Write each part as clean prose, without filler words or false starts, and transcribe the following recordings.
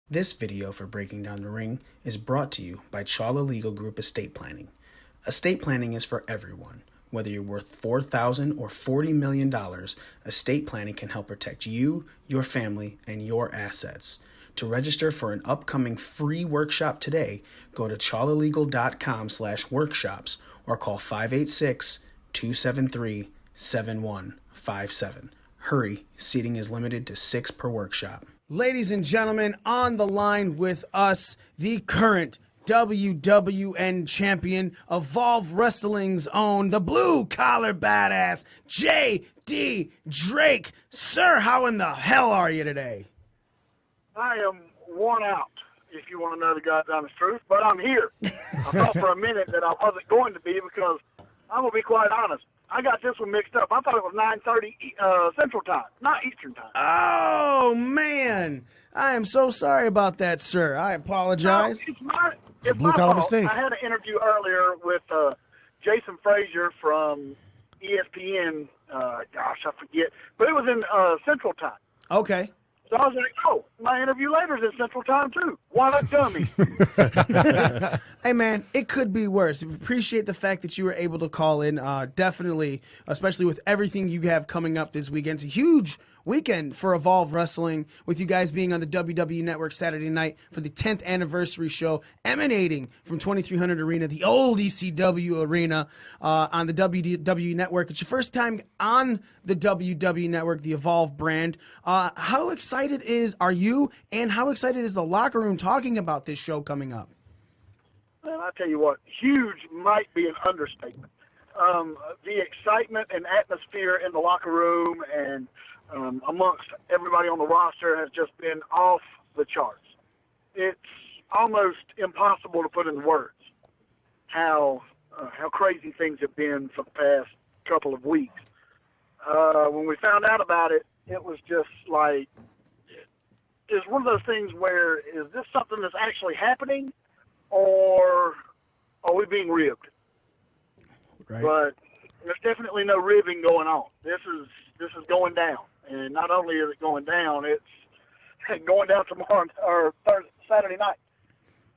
This video for Breaking Down the Ring is brought to you by Chawla Legal Group Estate Planning. Estate planning is for everyone. Whether you're worth $4,000 or $40 million, estate planning can help protect you, your family, and your assets. To register for an upcoming free workshop today, go to chawlalegal.com/workshops or call 586-273-7157. Hurry, seating is limited to 6 per workshop. Ladies and gentlemen, on the line with us, the current WWN champion, Evolve Wrestling's own, the blue-collar badass, J.D. Drake. Sir, how in the hell are you today? I am worn out, if you want to know the God's honest truth, but I'm here. I thought for a minute that I wasn't going to be because I'm going to be quite honest. I got this one mixed up. I thought it was 9:30 Central Time, not Eastern Time. Oh, man. I am so sorry about that, sir. I apologize. No, it's my fault. Mistake. I had an interview earlier with Jason Frazier from ESPN. Gosh, I forget. But it was in Central Time. Okay. So I was like, oh, my interview later is in Central Time, too. Why not tell me? Hey, man, it could be worse. Appreciate the fact that you were able to call in. Definitely, especially with everything you have coming up this weekend. It's a huge weekend for Evolve Wrestling, with you guys being on the WWE Network Saturday night for the 10th anniversary show, emanating from 2300 Arena, the old ECW arena, on the WWE Network. It's your first time on the WWE Network, the Evolve brand. How excited are you, and how excited is the locker room talking about this show coming up? Man, I tell you what, huge might be an understatement. The excitement and atmosphere in the locker room and amongst everybody on the roster has just been off the charts. It's almost impossible to put in words how crazy things have been for the past couple of weeks. When we found out about it, it was just like, it's one of those things where, is this something that's actually happening, or are we being ribbed? Right. But there's definitely no ribbing going on. This is going down. And not only is it going down, it's going down tomorrow or Saturday night.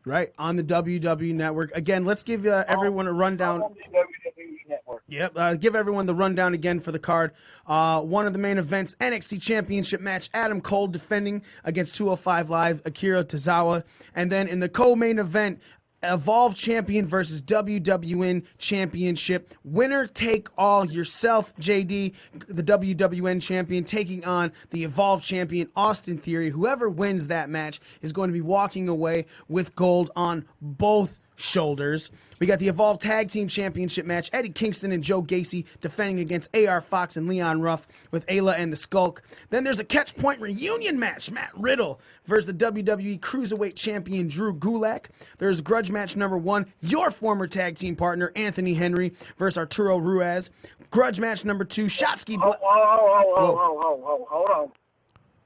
Right, on the WWE Network. Again, let's give everyone a rundown. On the WWE Network. Yep, give everyone the rundown again for the card. One of the main events, NXT Championship match, Adam Cole defending against 205 Live, Akira Tozawa. And then in the co-main event, Evolve Champion versus WWN Championship. Winner take all, yourself, JD, the WWN Champion, taking on the Evolve Champion, Austin Theory. Whoever wins that match is going to be walking away with gold on both shoulders. We got the Evolve Tag Team Championship match, Eddie Kingston and Joe Gacy defending against AR Fox and Leon Ruff with Ayla and the Skulk. Then there's a Catch Point reunion match, Matt Riddle versus the WWE Cruiserweight Champion Drew Gulak. There's grudge match number 1, your former tag team partner Anthony Henry versus Arturo Ruiz. Grudge match number 2, Shotzi Black. Hold on.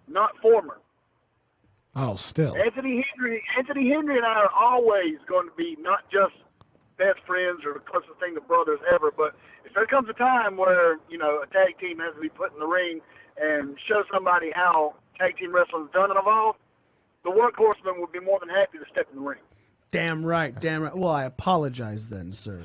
Not former. Oh, still. Anthony Henry and I are always going to be not just best friends or the closest thing to brothers ever, but if there comes a time where, a tag team has to be put in the ring and show somebody how tag team wrestling is done and Evolve, the Workhorsemen would be more than happy to step in the ring. Damn right. Well, I apologize then, sir.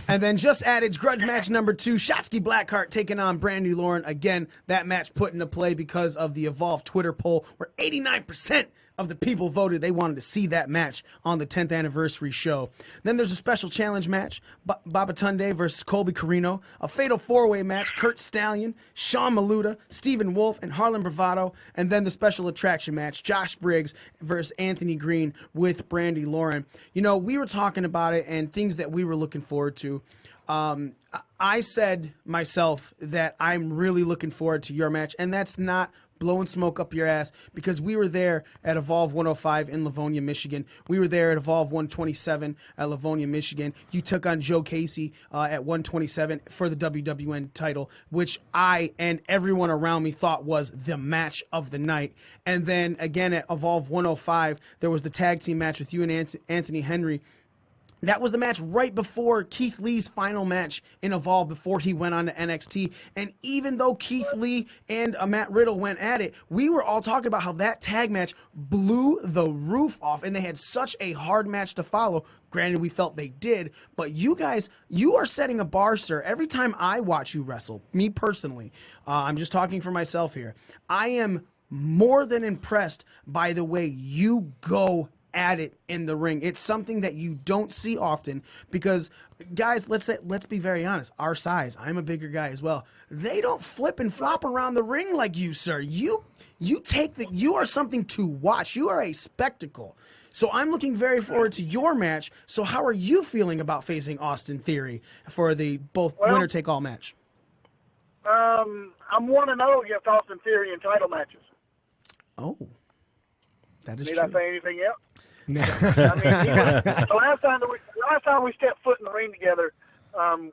And then just added grudge match number 2, Shotzi Blackheart taking on Brandi Lauren. Again, that match put into play because of the Evolve Twitter poll, where 89% of the people voted they wanted to see that match on the 10th anniversary show. Then there's a special challenge match, Babatunde versus Colby Carino, a fatal 4-way match, Kurt Stallion, Sean Maluda, Stephen Wolf, and Harlan Bravado, and then the special attraction match, Josh Briggs versus Anthony Green with Brandi Lauren. We were talking about it and things that we were looking forward to. I said myself that I'm really looking forward to your match, and that's not blowing smoke up your ass, because we were there at Evolve 105 in Livonia, Michigan. We were there at Evolve 127 at Livonia, Michigan. You took on Joe Casey at 127 for the WWN title, which I and everyone around me thought was the match of the night. And then again at Evolve 105, there was the tag team match with you and Anthony Henry. That was the match right before Keith Lee's final match in Evolve before he went on to NXT. And even though Keith Lee and Matt Riddle went at it, we were all talking about how that tag match blew the roof off and they had such a hard match to follow. Granted, we felt they did, but you guys, you are setting a bar, sir. Every time I watch you wrestle, me personally, I'm just talking for myself here, I am more than impressed by the way you go at it in the ring. It's something that you don't see often because, guys, let's be very honest. Our size, I'm a bigger guy as well. They don't flip and flop around the ring like you, sir. You are something to watch. You are a spectacle. So I'm looking very forward to your match. So how are you feeling about facing Austin Theory for the winner take all match? I'm 1-0 against Austin Theory in title matches. Oh, that is Did true. I say anything else? I mean, the last time we stepped foot in the ring together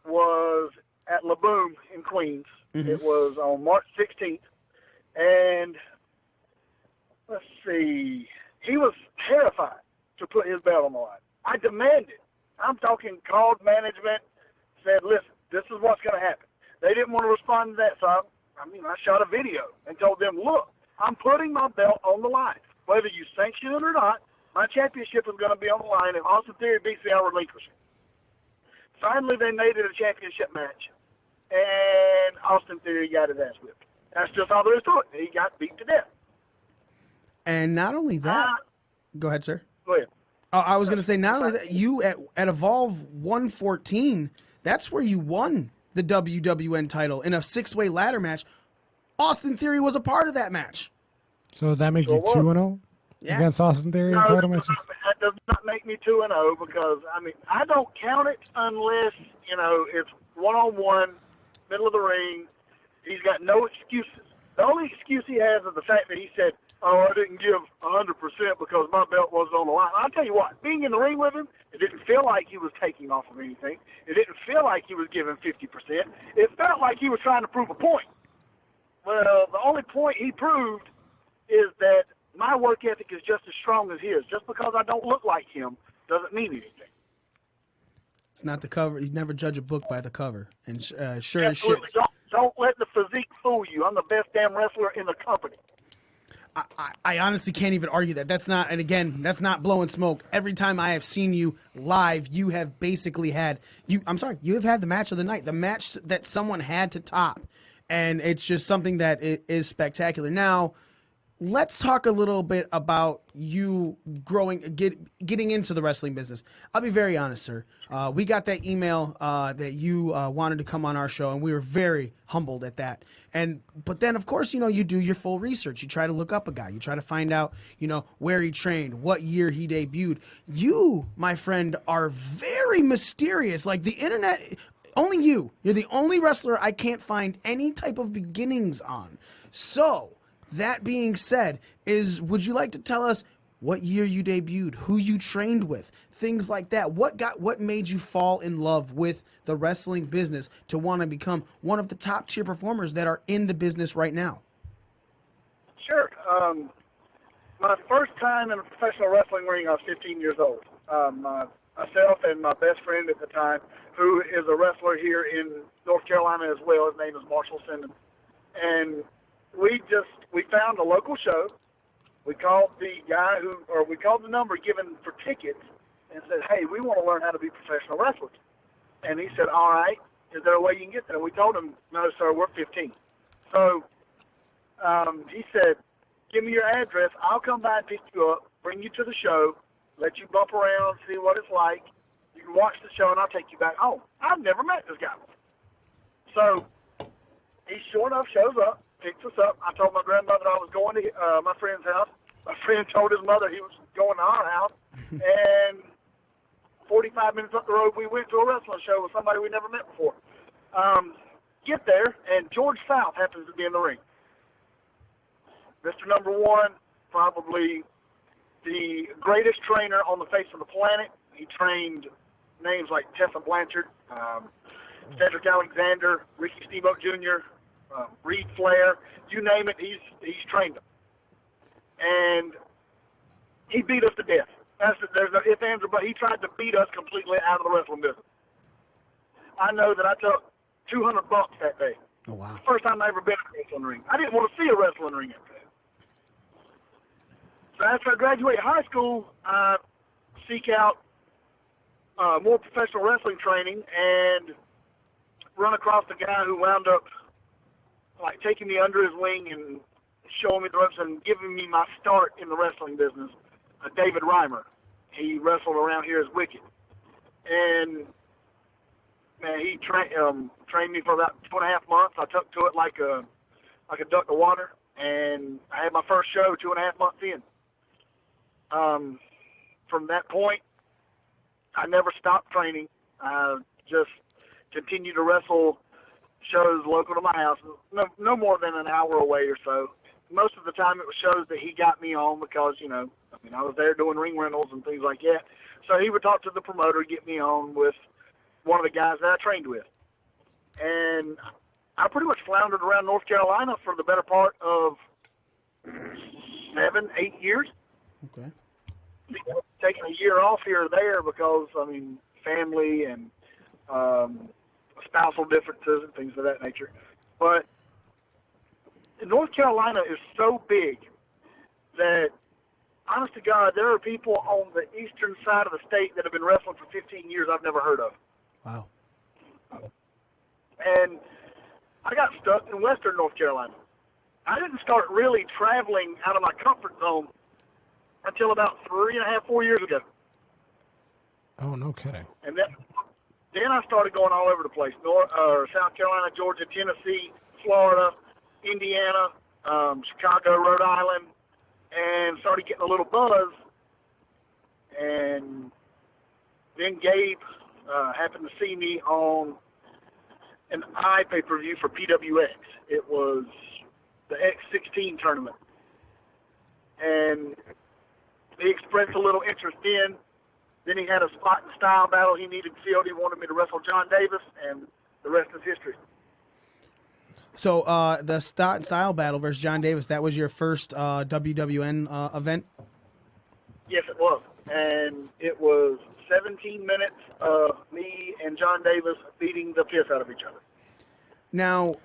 was at La Boom in Queens. Mm-hmm. It was on March 16th, and let's see, he was terrified to put his belt on the line. I demanded. I'm talking called management, said, listen, this is what's going to happen. They didn't want to respond to that, so I shot a video and told them, look, I'm putting my belt on the line. Whether you sanction it or not, my championship is going to be on the line. If Austin Theory beats me, I'll relinquish it. Finally, they made it a championship match, and Austin Theory got his ass whipped. That's just all there is to it. He got beat to death. And not only that, go ahead, sir. Go ahead. I was going to say, not only that, you at Evolve 114, that's where you won the WWN title in a 6-way ladder match. Austin Theory was a part of that match. So does that make you 2-0 against Austin Theory in title matches? That does not make me 2-0 because, I don't count it unless, it's one-on-one, middle of the ring. He's got no excuses. The only excuse he has is the fact that he said, I didn't give 100% because my belt wasn't on the line. I'll tell you what, being in the ring with him, it didn't feel like he was taking off of anything. It didn't feel like he was giving 50%. It felt like he was trying to prove a point. Well, the only point he proved is that my work ethic is just as strong as his. Just because I don't look like him doesn't mean anything. It's not the cover. You never judge a book by the cover. And sure as shit. Absolutely. Don't let the physique fool you. I'm the best damn wrestler in the company. I honestly can't even argue that. That's not, and again, that's not blowing smoke. Every time I have seen you live, you have basically had, you have had the match of the night, the match that someone had to top. And it's just something that is spectacular. Now, let's talk a little bit about you getting into the wrestling business. I'll be very honest, sir. We got that email that you wanted to come on our show, and we were very humbled at that. But then, of course, you do your full research. You try to look up a guy. You try to find out, where he trained, what year he debuted. You, my friend, are very mysterious. Like the internet, only you're the only wrestler I can't find any type of beginnings on. So, that being said, would you like to tell us what year you debuted, who you trained with, things like that? What made you fall in love with the wrestling business to want to become one of the top tier performers that are in the business right now? Sure. My first time in a professional wrestling ring, I was 15 years old. Myself and my best friend at the time, who is a wrestler here in North Carolina as well, his name is Marshall Sinden, and we found a local show. We called the number given for tickets and said, hey, we want to learn how to be professional wrestlers. And he said, all right, is there a way you can get there? And we told him, no, sir, we're 15. So he said, give me your address. I'll come by and pick you up, bring you to the show, let you bump around, see what it's like. You can watch the show, and I'll take you back home. I've never met this guy before. So he sure enough shows up, picks us up. I told my grandmother I was going to my friend's house. My friend told his mother he was going to our house. And 45 minutes up the road, we went to a wrestling show with somebody we never met before. Get there, and George South happens to be in the ring. Mr. Number One, probably the greatest trainer on the face of the planet. He trained names like Tessa Blanchard, Cedric Alexander, Ricky Steamboat Jr., Reed Flair, you name it, he's trained them. And he beat us to death. There's no ifs, ands, or but he tried to beat us completely out of the wrestling business. I know that I took $200 that day. Oh, wow. First time I ever been in a wrestling ring. I didn't want to see a wrestling ring after that. So after I graduate high school, I seek out more professional wrestling training and run across the guy who wound up like taking me under his wing and showing me the ropes and giving me my start in the wrestling business, David Reimer. He wrestled around here as Wicked. And, man, he trained me for about 2.5 months. I took to it like a duck to water, and I had my first show 2.5 months in. From that point, I never stopped training. I just continued to wrestle shows local to my house, no more than an hour away or so. Most of the time it was shows that he got me on because, I was there doing ring rentals and things like that. So he would talk to the promoter, get me on with one of the guys that I trained with. And I pretty much floundered around North Carolina for the better part of 7, 8 years. Okay. Taking a year off here or there because, family and spousal differences and things of that nature. But North Carolina is so big that, honest to God, there are people on the eastern side of the state that have been wrestling for 15 years I've never heard of. Wow. And I got stuck in western North Carolina. I didn't start really traveling out of my comfort zone until about 3.5, 4 years ago. Oh, no kidding. And then I started going all over the place. South Carolina, Georgia, Tennessee, Florida, Indiana, Chicago, Rhode Island, and started getting a little buzz. And then Gabe happened to see me on an pay-per-view for PWX. It was the X16 tournament. And he expressed a little interest in. Then he had a spot and style battle he needed filled. He wanted me to wrestle John Davis, and the rest is history. So the style battle versus John Davis, that was your first WWN event? Yes, it was. And it was 17 minutes of me and John Davis beating the piss out of each other. Now,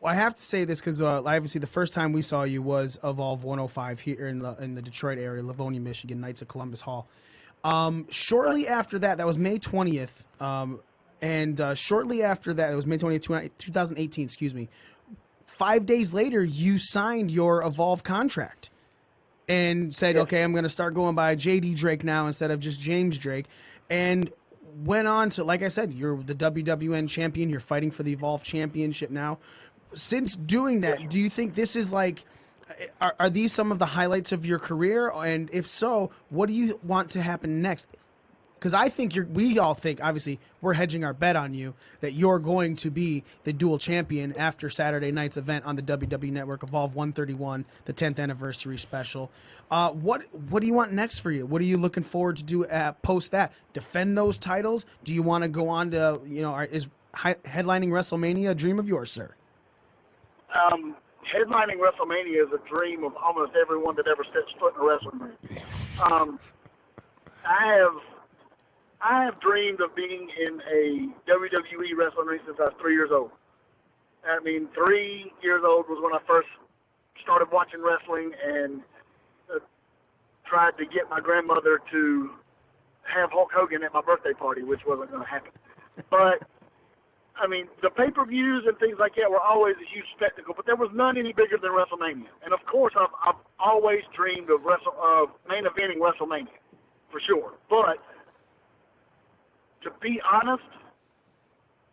I have to say this because obviously the first time we saw you was Evolve 105 here in the Detroit area, Livonia, Michigan, Knights of Columbus Hall. Shortly after that was May 20th, and shortly after that, it was May 20th, 2018, excuse me. 5 days later, you signed your Evolve contract and said, okay, I'm going to start going by JD Drake now instead of just James Drake, and went on to, like I said, you're the WWN champion. You're fighting for the Evolve championship now. Since doing that, do you think this is like, are these some of the highlights of your career? And if so, what do you want to happen next? Because I think we all think, obviously, we're hedging our bet on you that you're going to be the dual champion after Saturday night's event on the WWE Network, Evolve 131, the 10th anniversary special. What do you want next for you? What are you looking forward to do post that? Defend those titles? Do you want to go on to, is headlining WrestleMania a dream of yours, sir? Headlining WrestleMania is a dream of almost everyone that ever steps foot in a wrestling ring. I have dreamed of being in a WWE wrestling ring since I was 3 years old. 3 years old was when I first started watching wrestling and tried to get my grandmother to have Hulk Hogan at my birthday party, which wasn't going to happen. But, the pay-per-views and things like that were always a huge spectacle, but there was none any bigger than WrestleMania. And, of course, I've always dreamed of main eventing WrestleMania, for sure. But to be honest,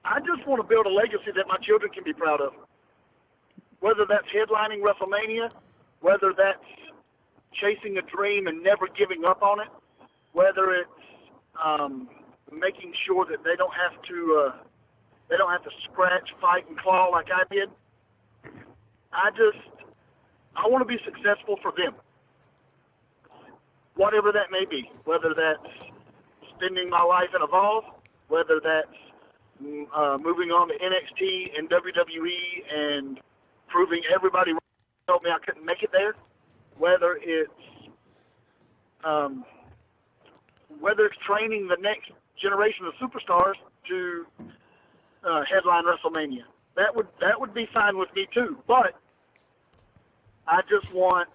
I just want to build a legacy that my children can be proud of. Whether that's headlining WrestleMania, whether that's chasing a dream and never giving up on it, whether it's making sure that they don't have to scratch, fight, and claw like I did. I want to be successful for them, whatever that may be, whether that's spending my life in Evolve, whether that's moving on to NXT and WWE and proving everybody told me I couldn't make it there, whether it's whether it's training the next generation of superstars to headline WrestleMania. That would be fine with me too. But I want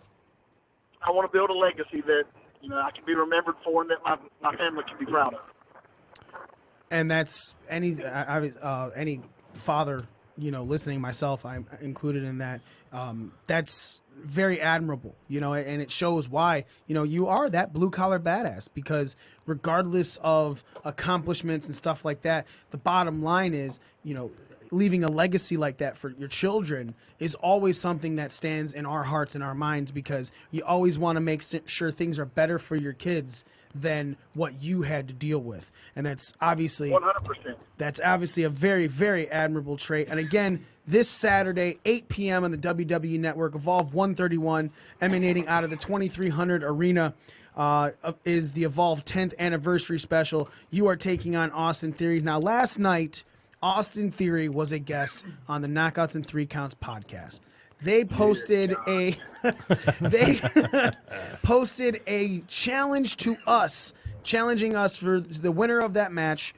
to build a legacy that I can be remembered for and that my family can be proud of. And that's any father, listening, myself, I'm included in that. That's very admirable, and it shows why, you are that blue collar badass, because regardless of accomplishments and stuff like that, the bottom line is, leaving a legacy like that for your children is always something that stands in our hearts and our minds, because you always want to make sure things are better for your kids than what you had to deal with. And that's obviously 100%. That's obviously a very, very admirable trait. And again, this Saturday, 8 p.m. on the WWE Network, Evolve 131, emanating out of the 2300 Arena, is the Evolve 10th anniversary special. You are taking on Austin Theory. Now, last night, Austin Theory was a guest on the Knockouts and Three Counts podcast. They posted posted a challenge to us, challenging us for the winner of that match.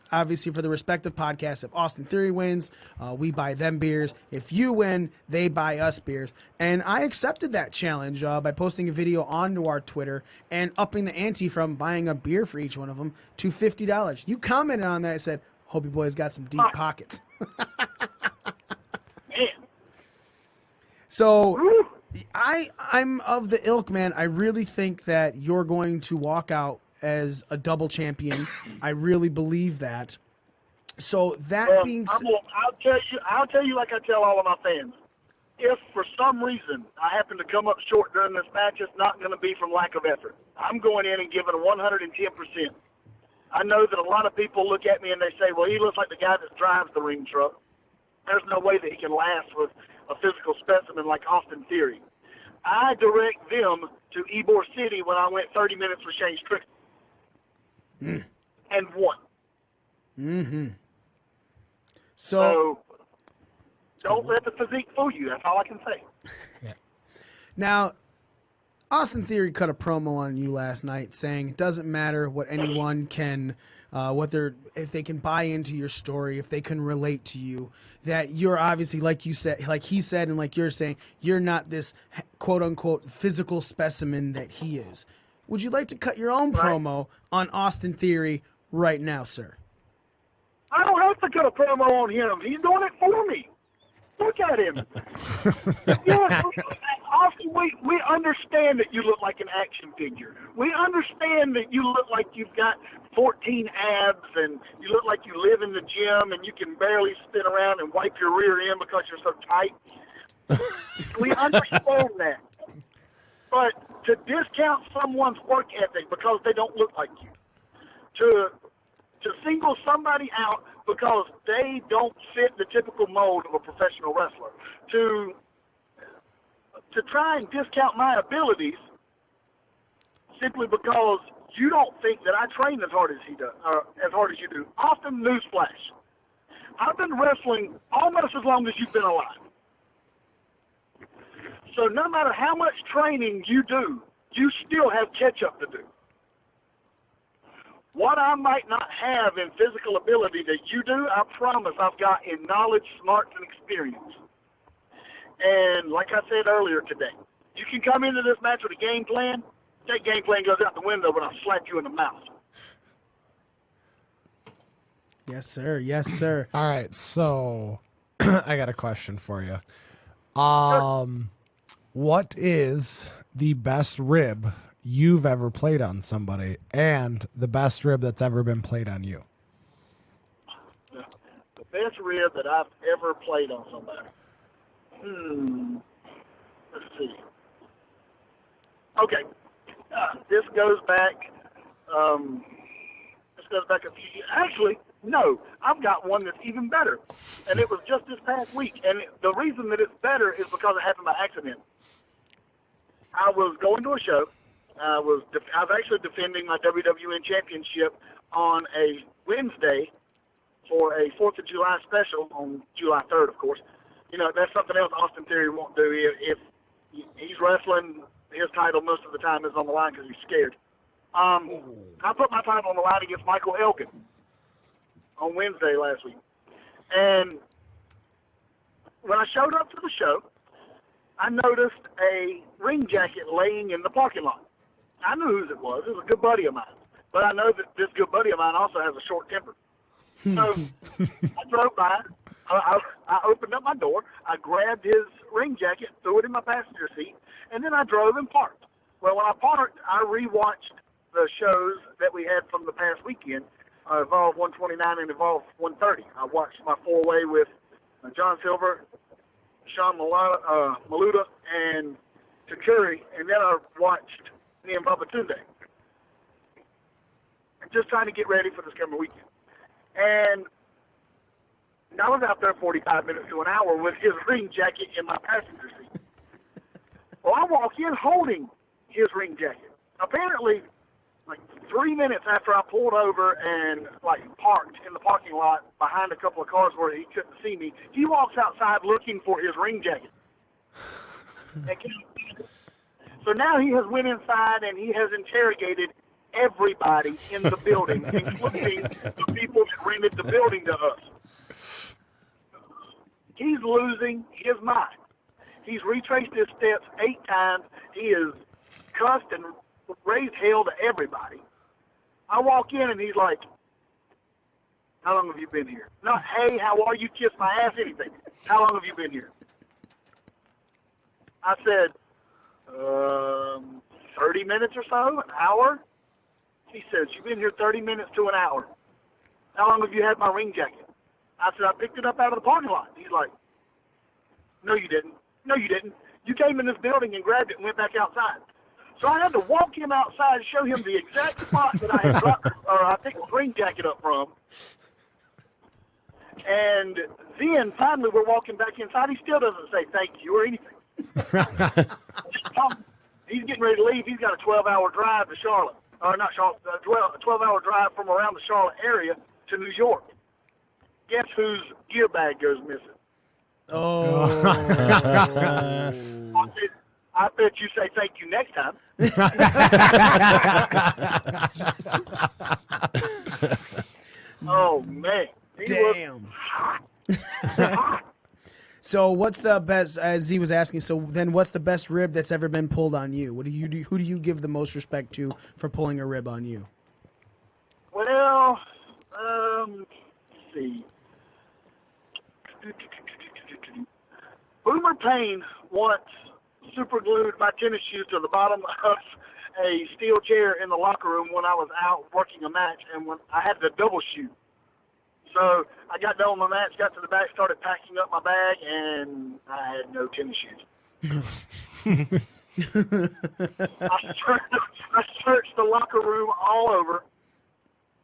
Obviously, for the respective podcasts, if Austin Theory wins, we buy them beers. If you win, they buy us beers. And I accepted that challenge by posting a video onto our Twitter and upping the ante from buying a beer for each one of them to $50. You commented on that and said, "Hope you boys got some deep pockets." So I'm of the ilk, man. I really think that you're going to walk out as a double champion. I really believe that. So that being said, I'll tell you like I tell all of my fans. If for some reason I happen to come up short during this match, it's not going to be from lack of effort. I'm going in and giving 110%. I know that a lot of people look at me and they say, well, he looks like the guy that drives the ring truck. There's no way that he can last with a physical specimen like Austin Theory. I direct them to Ybor City when I went 30 minutes with Shane Strickland and won. Mm-hmm. So don't let the physique fool you. That's all I can say. Yeah. Now, Austin Theory cut a promo on you last night saying it doesn't matter what anyone can, if they can buy into your story, if they can relate to you, that you're obviously, like you said, like he said, and like you're saying, you're not this quote unquote physical specimen that he is. Would you like to cut your own promo on Austin Theory right now, sir? I don't have to cut a promo on him. He's doing it for me. Look at him. Yeah, Austin, we understand that you look like an action figure. We understand that you look like you've got 14 abs and you look like you live in the gym and you can barely spin around and wipe your rear end because you're so tight. We understand that. But to discount someone's work ethic because they don't look like you, to single somebody out because they don't fit the typical mold of a professional wrestler, to try and discount my abilities simply because you don't think that I train as hard as he does, as hard as you do. Often, newsflash, I've been wrestling almost as long as you've been alive. So no matter how much training you do, you still have catch-up to do. What I might not have in physical ability that you do, I promise I've got in knowledge, smarts, and experience. And like I said earlier today, you can come into this match with a game plan. That game plan goes out the window when I slap you in the mouth. Yes, sir. Yes, sir. All right, so I got a question for you. What is the best rib you've ever played on somebody, and the best rib that's ever been played on you? The best rib that I've ever played on somebody. Let's see. Okay. This goes back a few years. Actually, no, I've got one that's even better. And it was just this past week. And the reason that it's better is because it happened by accident. I was going to a show. I was actually defending my WWN championship on a Wednesday for a 4th of July special on July 3rd, of course. You know, that's something else Austin Theory won't do. If he's wrestling, his title most of the time is on the line because he's scared. I put my title on the line against Michael Elgin on Wednesday last week. And when I showed up to the show, I noticed a ring jacket laying in the parking lot. I knew whose it was. It was a good buddy of mine. But I know that this good buddy of mine also has a short temper. So I drove by. I opened up my door. I grabbed his ring jacket, threw it in my passenger seat, and then I drove and parked. Well, when I parked, I rewatched the shows that we had from the past weekend, Evolve 129 and Evolve 130. I watched my four-way with John Silver, Sean Maluda, and Takuri, and then I watched me and Bubba Tunde. Just trying to get ready for this coming weekend. And I was out there 45 minutes to an hour with his ring jacket in my passenger seat. Well, I walk in holding his ring jacket. Apparently, like 3 minutes after I pulled over and parked in the parking lot behind a couple of cars where he couldn't see me, he walks outside looking for his ring jacket. So now he has went inside and he has interrogated everybody in the building, including the people that rented the building to us. He's losing his mind. He's retraced his steps 8 times. He has cussed and raised hell to everybody. I walk in and he's like, "How long have you been here?" Not, "Hey, how are you? Kiss my ass," anything. "How long have you been here?" I said, 30 minutes or so, an hour. He says, "You've been here 30 minutes to an hour. How long have you had my ring jacket?" I said, "I picked it up out of the parking lot." He's like, "No, you didn't. No, you didn't. You came in this building and grabbed it and went back outside." So I had to walk him outside and show him the exact spot that I had dropped, I picked the ring jacket up from. And then finally we're walking back inside. He still doesn't say thank you or anything. He's getting ready to leave. He's got a 12-hour drive to Charlotte. Or not Charlotte, a 12-hour drive from around the Charlotte area to New York. Guess whose gear bag goes missing? Oh. I bet you say thank you next time. Oh, man. Damn. So what's the best, as he was asking, so then what's the best rib that's ever been pulled on you? What do you do? Who do you give the most respect to for pulling a rib on you? Well, let's see. Boomer Payne once super glued my tennis shoes to the bottom of a steel chair in the locker room when I was out working a match, and when I had to double shoot. So I got done with my match, got to the back, started packing up my bag, and I had no tennis shoes. I searched the locker room all over,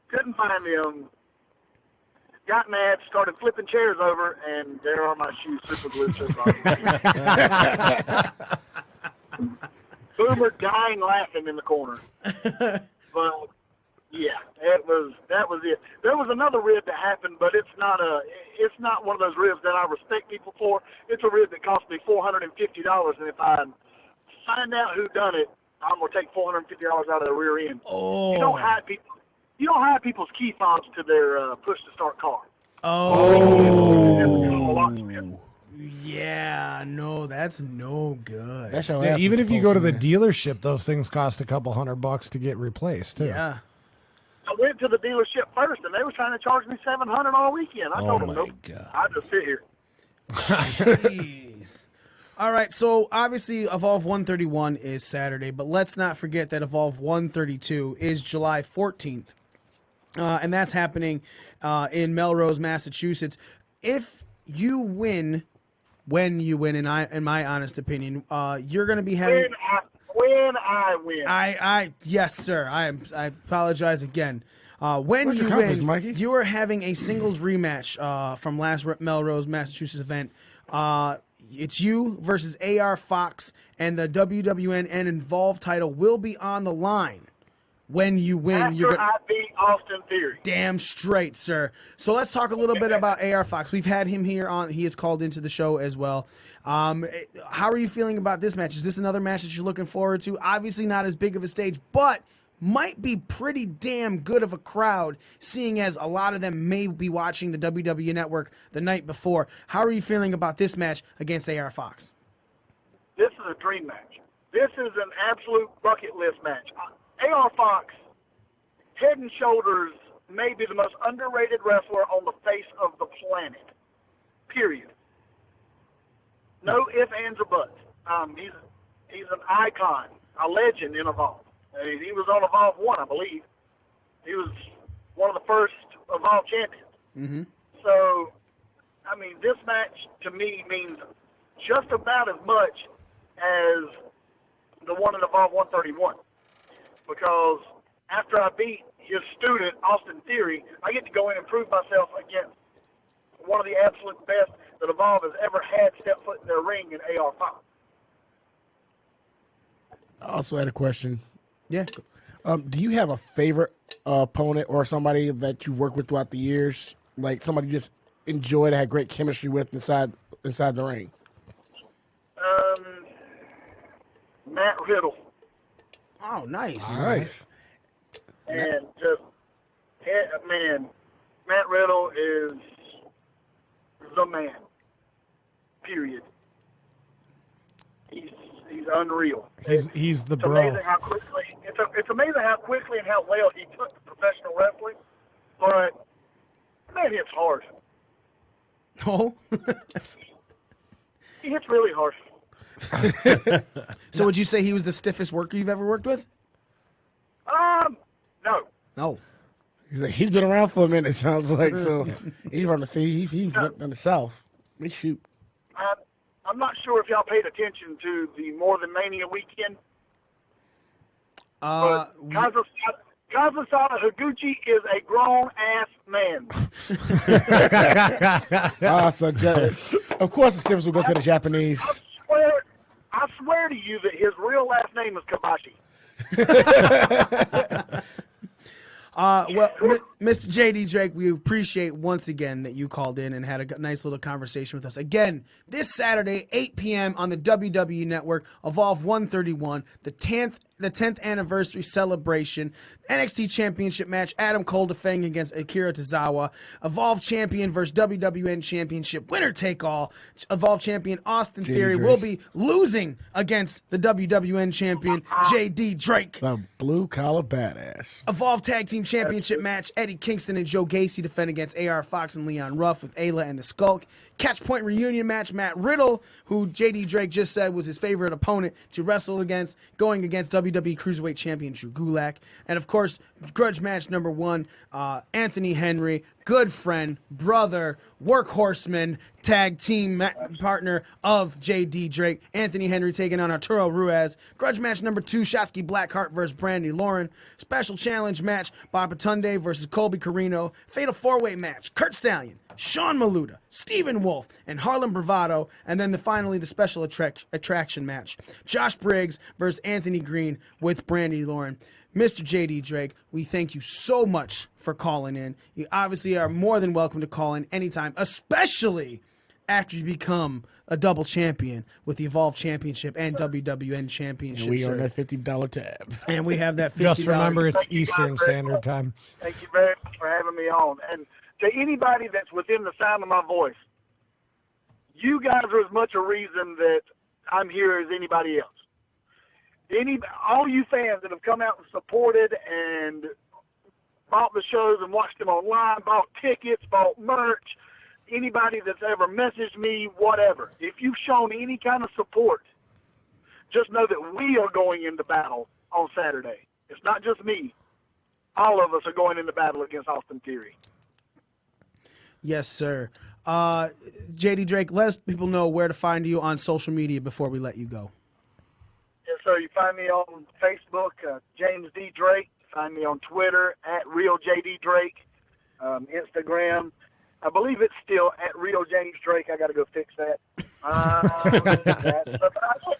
couldn't find them. Got mad, started flipping chairs over, and there are my shoes super glued to the bottom. Boomer dying laughing in the corner. But yeah, that was it. There was another rib that happened, but it's not one of those ribs that I respect people for. It's a rib that cost me $450, and if I find out who done it, I'm gonna take $450 out of the rear end. Oh. You don't hide people's key fobs to their push to start car. Oh. Yeah, no, that's no good. That's your Yeah, ass even was if you go to the supposed dealership, those things cost a couple $100 to get replaced too. Yeah. I went to the dealership first, and they were trying to charge me $700 all weekend. I told them, my nope, God. I just sit here. Jeez. All right, so obviously Evolve 131 is Saturday, but let's not forget that Evolve 132 is July 14th, and that's happening in Melrose, Massachusetts. If you win, when you win, in my honest opinion, you're going to be having. When I win. Yes, sir. I apologize again. When Where's you your compass, win, Mikey? you are having a singles rematch from last Melrose, Massachusetts event. It's you versus AR Fox, and the WWN and Evolve title will be on the line. When you win, After I beat Austin Theory. Damn straight, sir. So let's talk a little bit about AR Fox. We've had him here on. He is called into the show as well. How are you feeling about this match? Is this another match that you're looking forward to? Obviously not as big of a stage, but might be pretty damn good of a crowd, seeing as a lot of them may be watching the WWE Network the night before. How are you feeling about this match against AR Fox? This is a dream match. This is an absolute bucket list match. AR Fox, head and shoulders, may be the most underrated wrestler on the face of the planet. Period. No ifs, ands, or buts. He's an icon, a legend in Evolve. He was on Evolve 1, I believe. He was one of the first Evolve champions. Mm-hmm. So, I mean, this match to me means just about as much as the one in Evolve 131. Because after I beat his student, Austin Theory, I get to go in and prove myself against one of the absolute best that Evolve has ever had step foot in their ring in AR Fox. I also had a question. Yeah. Do you have a favorite opponent or somebody that you've worked with throughout the years? Like somebody you just enjoyed, had great chemistry with inside the ring? Matt Riddle. Oh, nice. Nice. And just, man, Matt Riddle is the man. Period. He's unreal. He's the It's bro. amazing how quickly. It's amazing how quickly and how well he took professional wrestling. But man, he hits hard. Oh. He hits really hard. So would you say he was the stiffest worker you've ever worked with? No. No. He's been around for a minute. Sounds like so. He's from the city. He's from the south. They shoot. I'm not sure if y'all paid attention to the More Than Mania weekend. But Kazusada Higuchi is a grown-ass man. So of course the Steelers will go to the Japanese. I swear to you that his real last name is Kabashi. Well, Mr. JD Drake, we appreciate once again that you called in and had a nice little conversation with us. Again, this Saturday, 8 p.m. on the WWE Network, Evolve 131, the 10th anniversary celebration, NXT Championship match, Adam Cole defending against Akira Tozawa, Evolve Champion versus WWN Championship, winner take all. Evolve Champion Austin Theory will be losing against the WWN Champion JD Drake. The blue collar badass. Evolve Tag Team Championship match, Eddie Kingston and Joe Gacy defend against AR Fox and Leon Ruff with Ayla and the Skulk. Catch Point reunion match, Matt Riddle, who JD Drake just said was his favorite opponent to wrestle against, going against WWE Cruiserweight Champion Drew Gulak. And of course, grudge match number 1, Anthony Henry, good friend, brother, workhorseman, tag team partner of JD Drake. Anthony Henry taking on Arturo Ruiz. Grudge match number 2, Shotzi Blackheart versus Brandy Lauren. Special challenge match, Bob Patunde versus Colby Carino. Fatal 4-way match, Kurt Stallion, Sean Maluda, Stephen Wolf, and Harlem Bravado. And then finally the special attraction match, Josh Briggs versus Anthony Green with Brandy Lauren. Mr. JD Drake, we thank you so much for calling in. You obviously are more than welcome to call in anytime, especially after you become a double champion with the Evolve Championship and WWN Championship. And we sir. earn that $50 tab. And we have that $50. Just remember, it's Thank you Eastern guys very Standard much. Time. Thank you very much for having me on. And to anybody that's within the sound of my voice, you guys are as much a reason that I'm here as anybody else. All you fans that have come out and supported and bought the shows and watched them online, bought tickets, bought merch, anybody that's ever messaged me, whatever. If you've shown any kind of support, just know that we are going into battle on Saturday. It's not just me. All of us are going into battle against Austin Theory. Yes, sir. JD Drake, let people know where to find you on social media before we let you go. Yes, sir. You find me on Facebook, James D. Drake. Find me on Twitter, @RealJDDrake. Instagram, I believe it's still @RealJamesDrake. I got to go fix that. That's about it.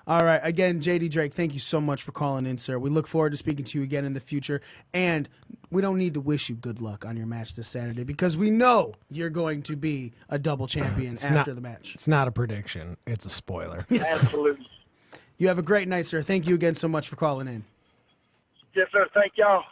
All right. Again, JD Drake, thank you so much for calling in, sir. We look forward to speaking to you again in the future. And we don't need to wish you good luck on your match this Saturday because we know you're going to be a double champion after the match. It's not a prediction. It's a spoiler. Yes, sir. Absolutely. You have a great night, sir. Thank you again so much for calling in. Yes, sir. Thank y'all.